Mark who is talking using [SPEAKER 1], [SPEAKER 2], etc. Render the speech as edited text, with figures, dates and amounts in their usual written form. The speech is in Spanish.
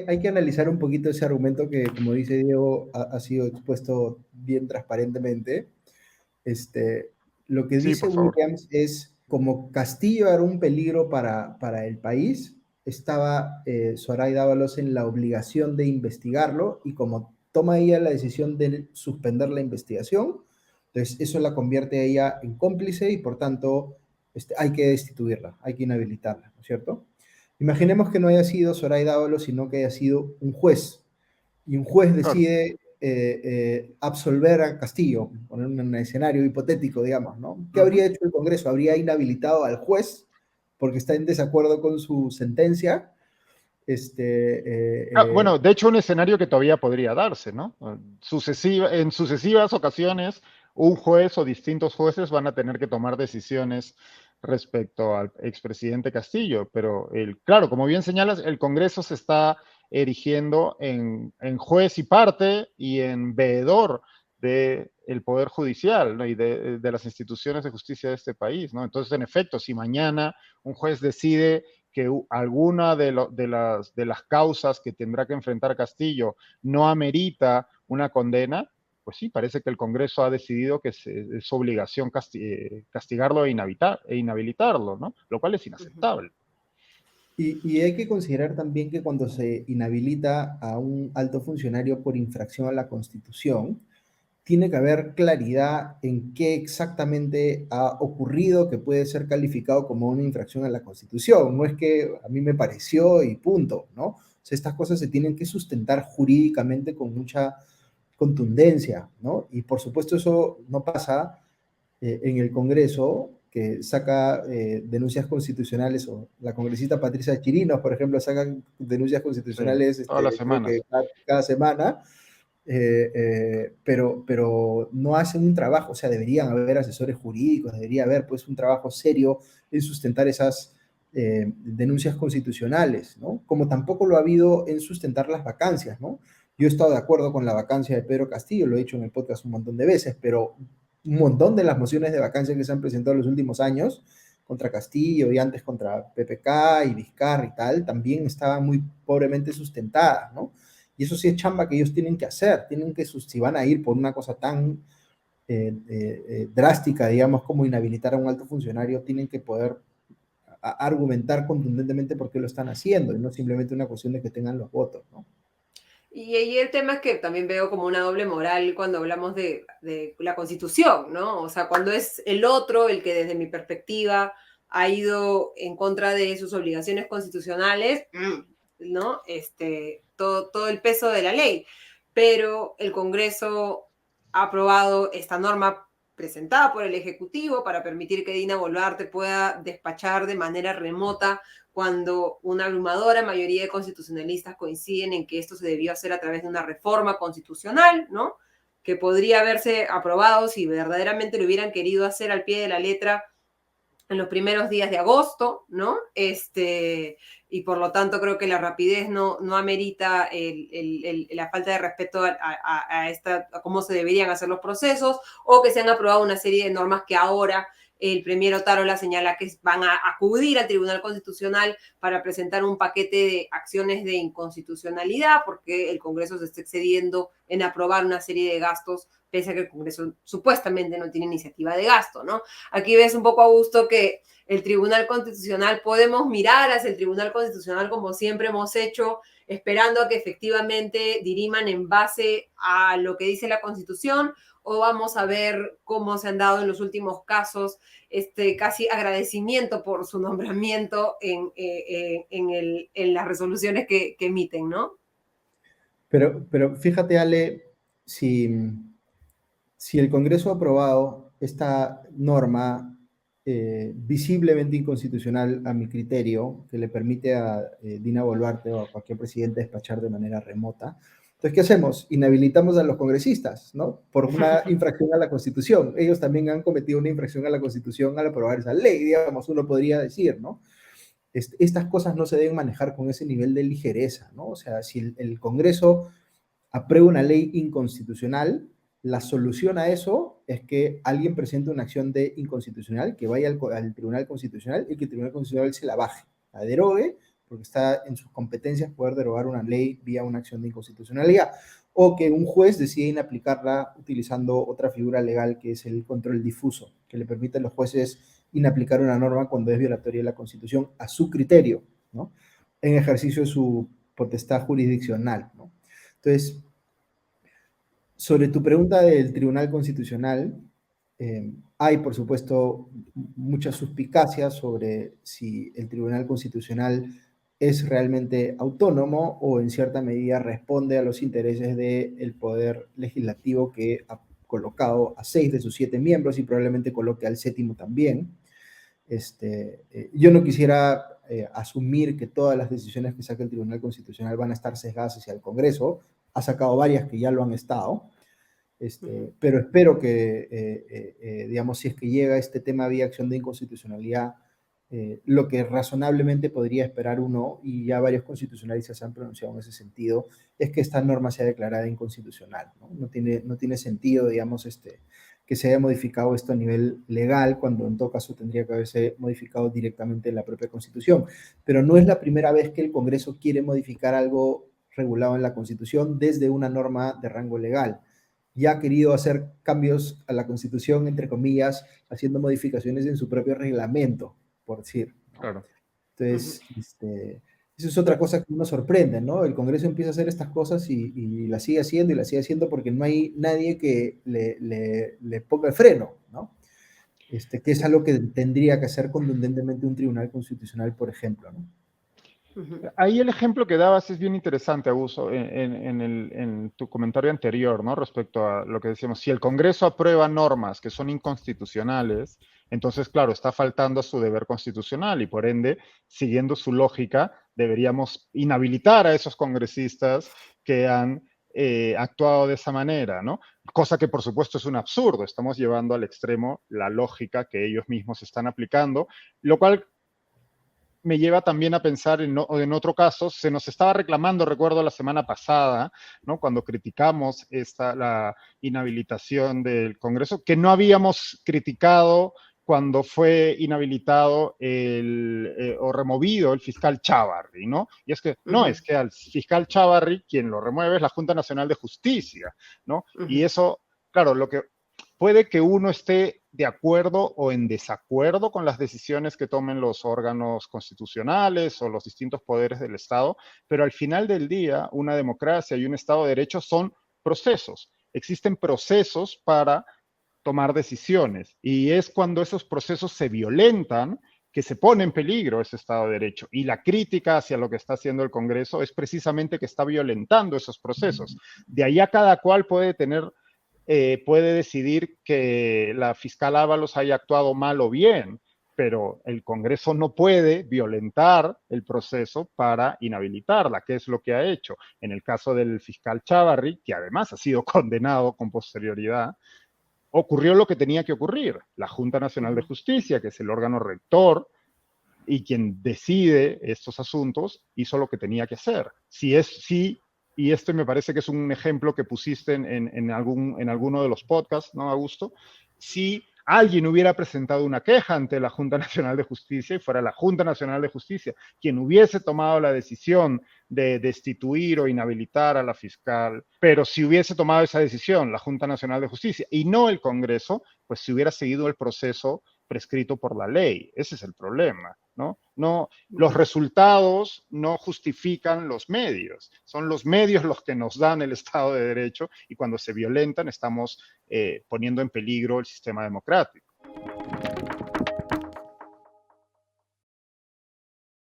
[SPEAKER 1] Hay que analizar un poquito ese argumento que, como dice Diego, ha sido expuesto bien transparentemente. Este, lo que
[SPEAKER 2] Sí,
[SPEAKER 1] dice
[SPEAKER 2] por favor.
[SPEAKER 1] Williams es, como Castillo era un peligro para el país, estaba Zoraida Ábalos en la obligación de investigarlo y como toma ella la decisión de suspender la investigación, entonces eso la convierte a ella en cómplice y por tanto hay que destituirla, hay que inhabilitarla, ¿no es cierto? Imaginemos que no haya sido Zoraida Ábalos, sino que haya sido un juez y un juez
[SPEAKER 2] Claro.
[SPEAKER 1] decide absolver a Castillo, poner un escenario hipotético, digamos, ¿no? ¿Qué
[SPEAKER 2] Ujú.
[SPEAKER 1] habría hecho el Congreso? Habría inhabilitado al juez porque está en desacuerdo con su sentencia.
[SPEAKER 2] Bueno, de hecho, un escenario que todavía podría darse, ¿no? En sucesivas ocasiones, un juez o distintos jueces van a tener que tomar decisiones respecto al expresidente Castillo, pero claro, como bien señalas, el Congreso se está erigiendo en juez y parte y en veedor del Poder Judicial, ¿no? Y de las instituciones de justicia de este país, ¿no? Entonces, en efecto, si mañana un juez decide que alguna de las causas que tendrá que enfrentar Castillo no amerita una condena, pues sí, parece que el Congreso ha decidido que es su obligación castigarlo e inhabilitarlo, ¿no? Lo cual es inaceptable.
[SPEAKER 1] Y hay que considerar también que cuando se inhabilita a un alto funcionario por infracción a la Constitución, tiene que haber claridad en qué exactamente ha ocurrido que puede ser calificado como una infracción a la Constitución. No es que a mí me pareció y punto, ¿no? O sea, estas cosas se tienen que sustentar jurídicamente con mucha contundencia, ¿no? Y por supuesto eso no pasa en el Congreso, que saca denuncias constitucionales, o la congresista Patricia Chirinos, por ejemplo, saca denuncias
[SPEAKER 2] Sí,
[SPEAKER 1] constitucionales,
[SPEAKER 2] todas las
[SPEAKER 1] creo que
[SPEAKER 2] semanas.
[SPEAKER 1] cada semana, pero no hacen un trabajo, o sea, deberían haber asesores jurídicos, debería haber pues un trabajo serio en sustentar esas denuncias constitucionales, ¿no? Como tampoco lo ha habido en sustentar las vacancias, ¿no? Yo he estado de acuerdo con la vacancia de Pedro Castillo, lo he dicho en el podcast un montón de veces, pero un montón de las mociones de vacancia que se han presentado en los últimos años contra Castillo y antes contra PPK y Vizcarra y tal, también estaban muy pobremente sustentadas, ¿no? Y eso sí es chamba que ellos tienen que hacer, tienen que, si van a ir por una cosa tan drástica, digamos, como inhabilitar a un alto funcionario, tienen que poder argumentar contundentemente por qué lo están haciendo, y no simplemente una cuestión de que tengan los votos, ¿no?
[SPEAKER 3] Y ahí el tema es que también veo como una doble moral cuando hablamos de la Constitución, ¿no? O sea, cuando es el otro el que desde mi perspectiva ha ido en contra de sus obligaciones constitucionales, ¿no? Todo el peso de la ley. Pero el Congreso ha aprobado esta norma presentada por el Ejecutivo para permitir que Dina Boluarte pueda despachar de manera remota cuando una abrumadora mayoría de constitucionalistas coinciden en que esto se debió hacer a través de una reforma constitucional, ¿no? Que podría haberse aprobado si verdaderamente lo hubieran querido hacer al pie de la letra en los primeros días de agosto, ¿no? Y por lo tanto creo que la rapidez no amerita la falta de respeto a cómo se deberían hacer los procesos, o que se han aprobado una serie de normas que ahora el premier Otárola señala que van a acudir al Tribunal Constitucional para presentar un paquete de acciones de inconstitucionalidad, porque el Congreso se está excediendo en aprobar una serie de gastos, pese a que el Congreso supuestamente no tiene iniciativa de gasto, ¿no? Aquí ves un poco, Augusto, que el Tribunal Constitucional, podemos mirar hacia el Tribunal Constitucional como siempre hemos hecho, esperando a que efectivamente diriman en base a lo que dice la Constitución, o vamos a ver cómo se han dado en los últimos casos casi agradecimiento por su nombramiento en las resoluciones que emiten, ¿no?
[SPEAKER 1] Pero fíjate, Ale, si, si el Congreso ha aprobado esta norma visiblemente inconstitucional a mi criterio, que le permite a Dina Boluarte o a cualquier presidente despachar de manera remota, entonces, ¿qué hacemos? Inhabilitamos a los congresistas, ¿no? Por una infracción a la Constitución. Ellos también han cometido una infracción a la Constitución al aprobar esa ley, digamos, uno podría decir, ¿no? Estas cosas no se deben manejar con ese nivel de ligereza, ¿no? O sea, si el Congreso aprueba una ley inconstitucional, la solución a eso es que alguien presente una acción de inconstitucional, que vaya al Tribunal Constitucional y que el Tribunal Constitucional se la baje, la derogue porque está en sus competencias poder derogar una ley vía una acción de inconstitucionalidad, o que un juez decida inaplicarla utilizando otra figura legal que es el control difuso, que le permite a los jueces inaplicar una norma cuando es violatoria de la Constitución a su criterio, ¿no? En ejercicio de su potestad jurisdiccional, ¿no? Entonces, sobre tu pregunta del Tribunal Constitucional, hay, por supuesto, muchas suspicacias sobre si el Tribunal Constitucional es realmente autónomo o en cierta medida responde a los intereses del poder legislativo que ha colocado a 6 de sus 7 miembros y probablemente coloque al 7º también. Yo no quisiera asumir que todas las decisiones que saque el Tribunal Constitucional van a estar sesgadas hacia el Congreso. Ha sacado varias que ya lo han estado. Pero espero que, digamos, si es que llega este tema vía acción de inconstitucionalidad, lo que razonablemente podría esperar uno, y ya varios constitucionalistas se han pronunciado en ese sentido, es que esta norma sea declarada inconstitucional, ¿no? No tiene sentido, digamos, que se haya modificado esto a nivel legal, cuando en todo caso tendría que haberse modificado directamente en la propia Constitución. Pero no es la primera vez que el Congreso quiere modificar algo regulado en la Constitución desde una norma de rango legal. Ya ha querido hacer cambios a la Constitución, entre comillas, haciendo modificaciones en su propio reglamento, por decir, ¿no?
[SPEAKER 2] Claro.
[SPEAKER 1] Entonces, eso es otra cosa que nos sorprende, ¿no? El Congreso empieza a hacer estas cosas y la sigue haciendo y la sigue haciendo porque no hay nadie que le ponga el freno, ¿no? Que es algo que tendría que hacer contundentemente un tribunal constitucional, por ejemplo, ¿no?
[SPEAKER 2] Ahí el ejemplo que dabas es bien interesante, Augusto, en tu comentario anterior, ¿no? Respecto a lo que decíamos, si el Congreso aprueba normas que son inconstitucionales, entonces, claro, está faltando a su deber constitucional y por ende, siguiendo su lógica, deberíamos inhabilitar a esos congresistas que han actuado de esa manera, ¿no? Cosa que por supuesto es un absurdo, estamos llevando al extremo la lógica que ellos mismos están aplicando, lo cual me lleva también a pensar en otro caso, se nos estaba reclamando, recuerdo la semana pasada, ¿no? Cuando criticamos la inhabilitación del Congreso, que no habíamos criticado cuando fue inhabilitado o removido el fiscal Chávarri, ¿no? Y es que, no, es que al fiscal Chávarri quien lo remueve es la Junta Nacional de Justicia, ¿no? Y eso, claro, lo que puede que uno esté de acuerdo o en desacuerdo con las decisiones que tomen los órganos constitucionales o los distintos poderes del Estado, pero al final del día, una democracia y un Estado de Derecho son procesos. Existen procesos para tomar decisiones y es cuando esos procesos se violentan que se pone en peligro ese Estado de Derecho. Y la crítica hacia lo que está haciendo el Congreso es precisamente que está violentando esos procesos. De ahí a cada cual puede decidir que la fiscal Ábalos haya actuado mal o bien, pero el Congreso no puede violentar el proceso para inhabilitarla, que es lo que ha hecho. En el caso del fiscal Chávarri, que además ha sido condenado con posterioridad, ocurrió lo que tenía que ocurrir. La Junta Nacional de Justicia, que es el órgano rector y quien decide estos asuntos, hizo lo que tenía que hacer. Y este me parece que es un ejemplo que pusiste en alguno de los podcasts, ¿no, Augusto? Si alguien hubiera presentado una queja ante la Junta Nacional de Justicia y fuera la Junta Nacional de Justicia quien hubiese tomado la decisión de destituir o inhabilitar a la fiscal, pero si hubiese tomado esa decisión la Junta Nacional de Justicia y no el Congreso, pues se hubiera seguido el proceso prescrito por la ley. Ese es el problema, ¿no? Los resultados no justifican los medios. Son los medios los que nos dan el Estado de Derecho y cuando se violentan estamos poniendo en peligro el sistema democrático.